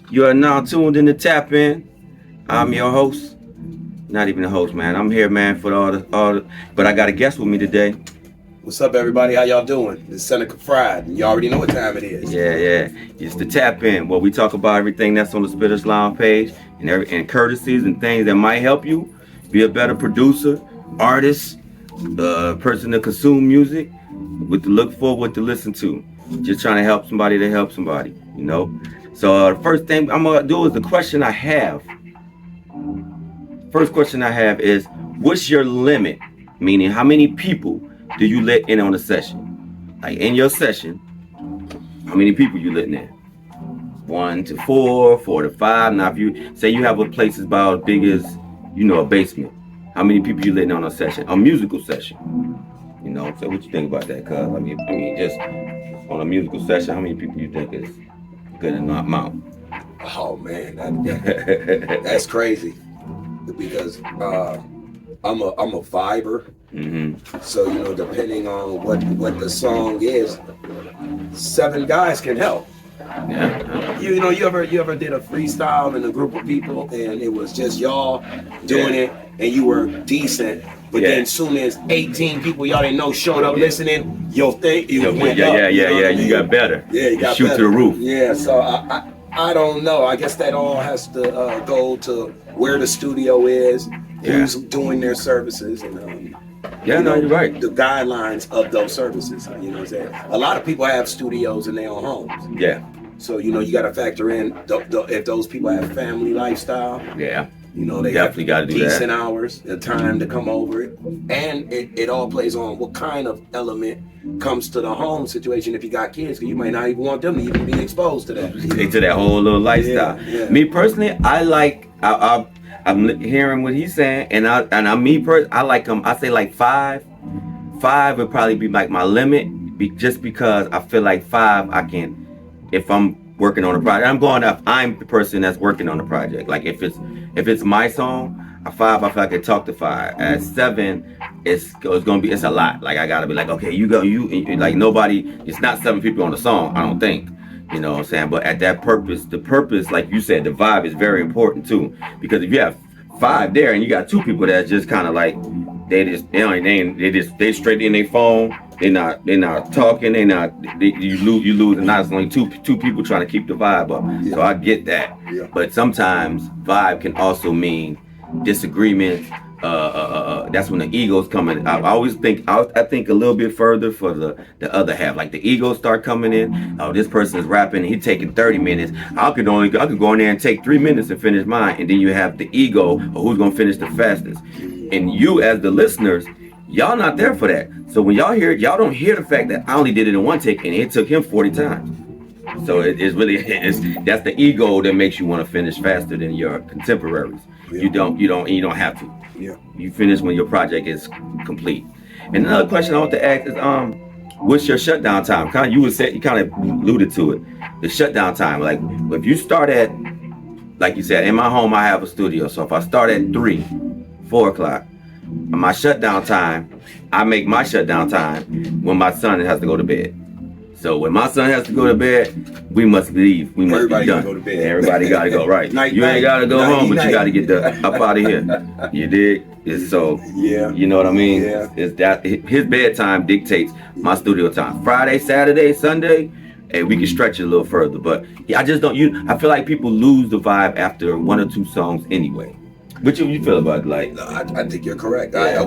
You are now tuned in to Tap In. I'm your host. Not even the host, man. I'm here, man, for but I got a guest with me today. What's up, everybody? How y'all doing? It's Senacafried. You already know what time it is. Yeah. It's the Tap In, where we talk about everything that's on the Spitters Lounge page and courtesies and things that might help you be a better producer, artist, person to consume music, what to look for, what to listen to. Just trying to help somebody to help somebody, you know? So the first thing I'm going to do is the question I have. First question I have is, what's your limit? Meaning, how many people do you let in on a session? Like in your session, how many people you letting in? 1 to 4, 4 to 5. Now, if you say you have a place that's about as big as, a basement, how many people you letting on a session? A musical session. So what you think about that, cuz? I mean, just on a musical session, how many people you think is good amount? Oh man, that's crazy. Because I'm a viber. Mm-hmm. So depending on what the song is, 7 guys can help. Yeah. You ever did a freestyle in a group of people and it was just y'all doing it and you were decent, but then soon as 18 people y'all didn't know showed up listening, you went up. You got better. Yeah, you got shoot better. To the roof. Yeah, so I don't know. I guess that all has to go to where the studio is, who's doing their services, and you're right. The guidelines of those services. You know what I'm saying? A lot of people have studios in their own homes. Yeah. So you got to factor in if those people have family lifestyle. Yeah. They definitely got to do decent that. hours, the time to come over it, and it all plays on what kind of element comes to the home situation. If you got kids, because you might not even want them to even be exposed to that. To that whole little lifestyle. Yeah. Me personally, I'm hearing what he's saying, and I like him. I say like 5. 5 would probably be like my limit, just because I feel like 5 I can, if I'm working on a project. I'm the person that's working on the project. Like if it's my song, at 5 I feel like I can talk to 5. At 7, it's a lot. Like I gotta be like, okay, you like nobody. It's not 7 people on the song. I don't think. You know what I'm saying? But at that the purpose, like you said, the vibe is very important too. Because if you have 5 there and you got 2 people that's just kind of like they straight in their phone. They're not talking. You lose, and now it's only two people trying to keep the vibe up. Yeah. So I get that. Yeah. But sometimes vibe can also mean disagreement. That's when the ego's coming. I think a little bit further for the other half. Like the egos start coming in. Oh, this person is rapping. He's taking 30 minutes. I could go in there and take 3 minutes and finish mine. And then you have the ego of who's gonna finish the fastest. And you as the listeners, y'all not there for that. So when y'all hear it, y'all don't hear the fact that I only did it in 1 take and it took him 40 times. So that's the ego that makes you want to finish faster than your contemporaries. Yeah. You don't have to. Yeah. You finish when your project is complete. And another question I want to ask is, what's your shutdown time? You kind of alluded to it. The shutdown time, like if you start at, like you said, in my home I have a studio. So if I start at 3, 4 o'clock, my shutdown time, I make my shutdown time when my son has to go to bed. So when my son has to go to bed, we must leave. We must Everybody be done. Go to bed. Everybody got to go, right. You ain't got to go home, but you got to get up out of here. You dig? So, you know what I mean? Yeah. It's that his bedtime dictates my studio time. Friday, Saturday, Sunday, hey, we can stretch it a little further. But I just don't, I feel like people lose the vibe after 1 or 2 songs anyway. What you feel about it? Like? I think you're correct. Yeah.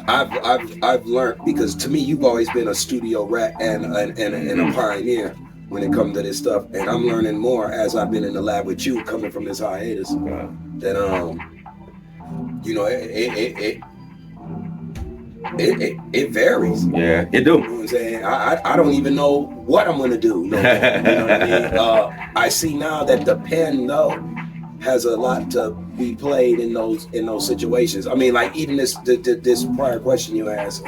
I've learned, because to me you've always been a studio rat and a pioneer when it comes to this stuff, and I'm learning more as I've been in the lab with you, coming from this hiatus. That it varies. Yeah, it do. You know what I'm saying? I don't even know what I'm gonna do. You know what I mean? I see now that the pen though has a lot to be played in those situations. I mean, like even this prior question you asked,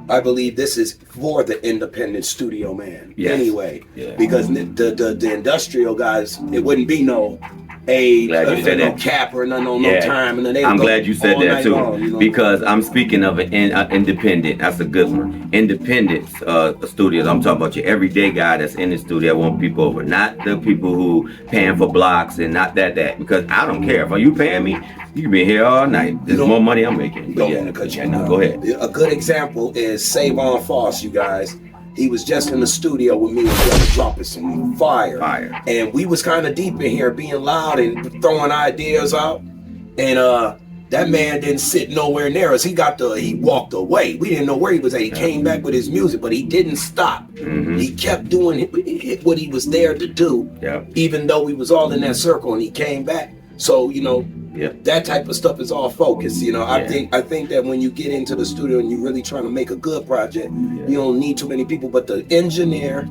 I believe this is for the independent studio man. Yes. Anyway, yeah. Because the industrial guys, it wouldn't be no age, Glad you said no that. cap or no time, and then they I'm go glad you said all that night too, long, you know? because I'm speaking of an independent. That's a good one. Independent studios. I'm talking about your everyday guy that's in the studio. I want people over, not the people who paying for blocks and not that. Because I don't care if you paying me, you can be here all night. There's more money I'm making. Don't want to cut you. No, go ahead. A good example is Savon Foss, you guys. He was just in the studio with me and Brother dropping some fire. And we was kind of deep in here being loud and throwing ideas out. And that man didn't sit nowhere near us. He walked away. We didn't know where he was at. He came back with his music, but he didn't stop. Mm-hmm. He kept doing what he was there to do, even though we was all in that circle, and he came back. So, you know, that type of stuff is all focus. You know, I think that when you get into the studio and you're really trying to make a good project, you don't need too many people, but the engineer,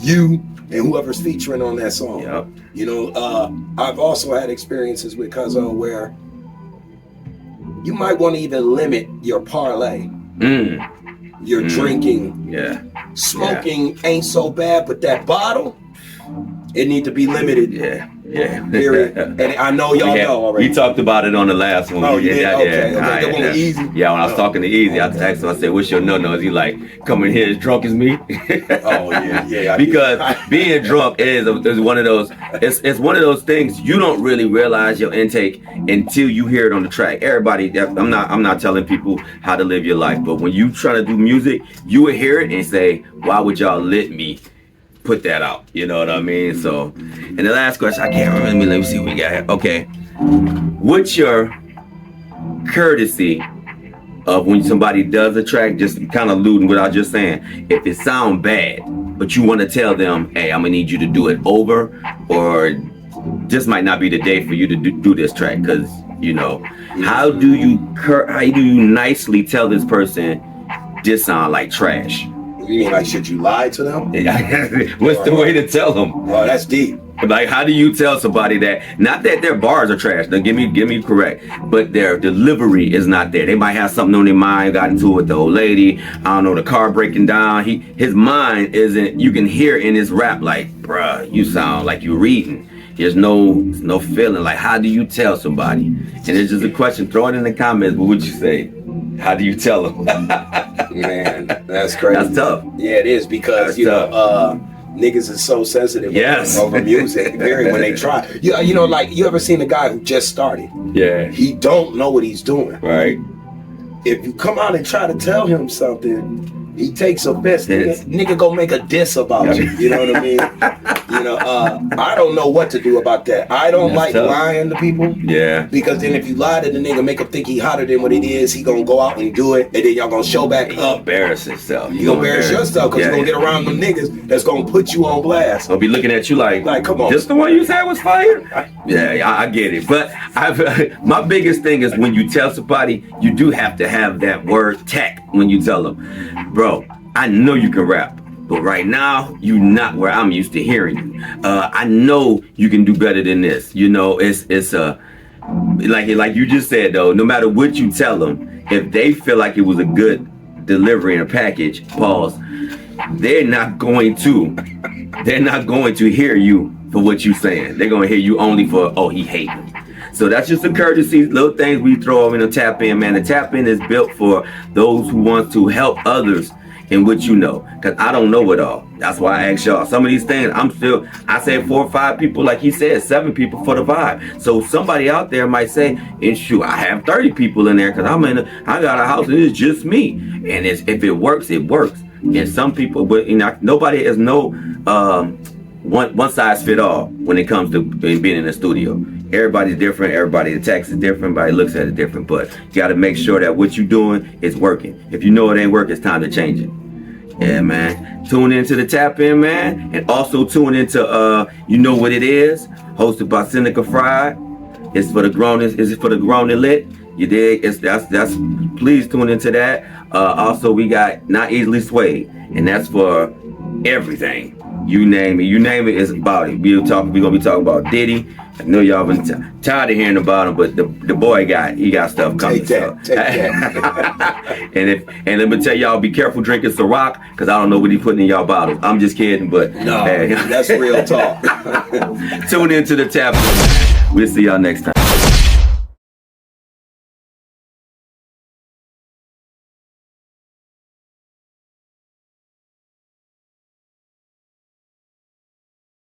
you, and whoever's featuring on that song. You know, I've also had experiences with Cuzzo where you might want to even limit your parlay. Your drinking. Smoking ain't so bad, but that bottle, it need to be limited. Period. And I know y'all know already. We talked about it on the last one. Oh, you did? Okay. That one was easy. Yeah, when I was talking to Easy, I asked him, I said, what's your no-no? He like, coming here as drunk as me? Oh, yeah. Because being drunk is one of those, it's one of those things you don't really realize your intake until you hear it on the track. Everybody, I'm not telling people how to live your life, but when you try to do music, you will hear it and say, why would y'all let me put that out? You know what I mean? So, and the last question, I can't remember. Let me see what we got here. Okay. What's your courtesy of when somebody does a track, just kind of alluding what I was just saying, if it sound bad, but you want to tell them, hey, I'm gonna need you to do it over, or this might not be the day for you to do this track, because, you know, how do you nicely tell this person this sound like trash? You mean like, should you lie to them? What's the way to tell them? Oh, that's deep. Like, how do you tell somebody that, not that their bars are trash, now give me correct, but their delivery is not there. They might have something on their mind, got into it with the old lady, I don't know, the car breaking down. His mind isn't, you can hear in his rap like, bruh, you sound like you're reading. There's no feeling. Like, how do you tell somebody? And it's just a question, throw it in the comments, what would you say? How do you tell them? Man, that's crazy. That's tough. Yeah, it is, because that's tough. Niggas is so sensitive over music. When they try, you know, like, you ever seen a guy who just started? Yeah. He don't know what he's doing. Right. If you come out and try to tell him something, he takes offense. Nigga go make a diss about you. You know what I mean? You know, I don't know what to do about that. I don't like lying to people. Yeah. Because then if you lie to the nigga, make him think he hotter than what it is, he gonna go out and do it, and then y'all gonna show back up. Embarrass himself. You gonna embarrass yourself, because you're gonna get around them niggas that's gonna put you on blast. They'll be looking at you like, come on. This the one you said was fire? Yeah, I get it. But my biggest thing is when you tell somebody, you do have to have that word tact when you tell them, bro, I know you can rap, but right now you not where I'm used to hearing you. I know you can do better than this. You know, it's like you just said though. No matter what you tell them, if they feel like it was a good delivery and a package, pause. They're not going to hear you for what you're saying. They're gonna hear you only for, oh, he hating. So that's just a courtesy, little things we throw in a tap in, man. The tap in is built for those who want to help others in what you know, because I don't know it all. That's why I ask y'all. Some of these things, I said 4 or 5 people, like he said, 7 people for the vibe. So somebody out there might say, and shoot, I have 30 people in there, because I got a house and it's just me. And if it works, it works. And some people, but nobody is one size fit all when it comes to being in the studio. Everybody's different. The text is different. Everybody looks at it different. But you got to make sure that what you're doing is working. If you know it ain't working, it's time to change it. Yeah, man. Tune into the Tap In, man. And also tune into You Know What It Is, hosted by Senacafried. It's for the grown. Is it for the grown and lit? You dig? That's please tune into that. Also, we got Not Easily Swayed, and that's for everything. You name it, it's about it. We're gonna be talking about Diddy. I know y'all been tired of hearing about him, but the boy he got stuff coming. Take that. So. Take that. and let me tell y'all, be careful drinking Ciroc, because I don't know what he putting in y'all bottles. I'm just kidding, but No, hey. that's real talk. Tune into the tap. We'll see y'all next time.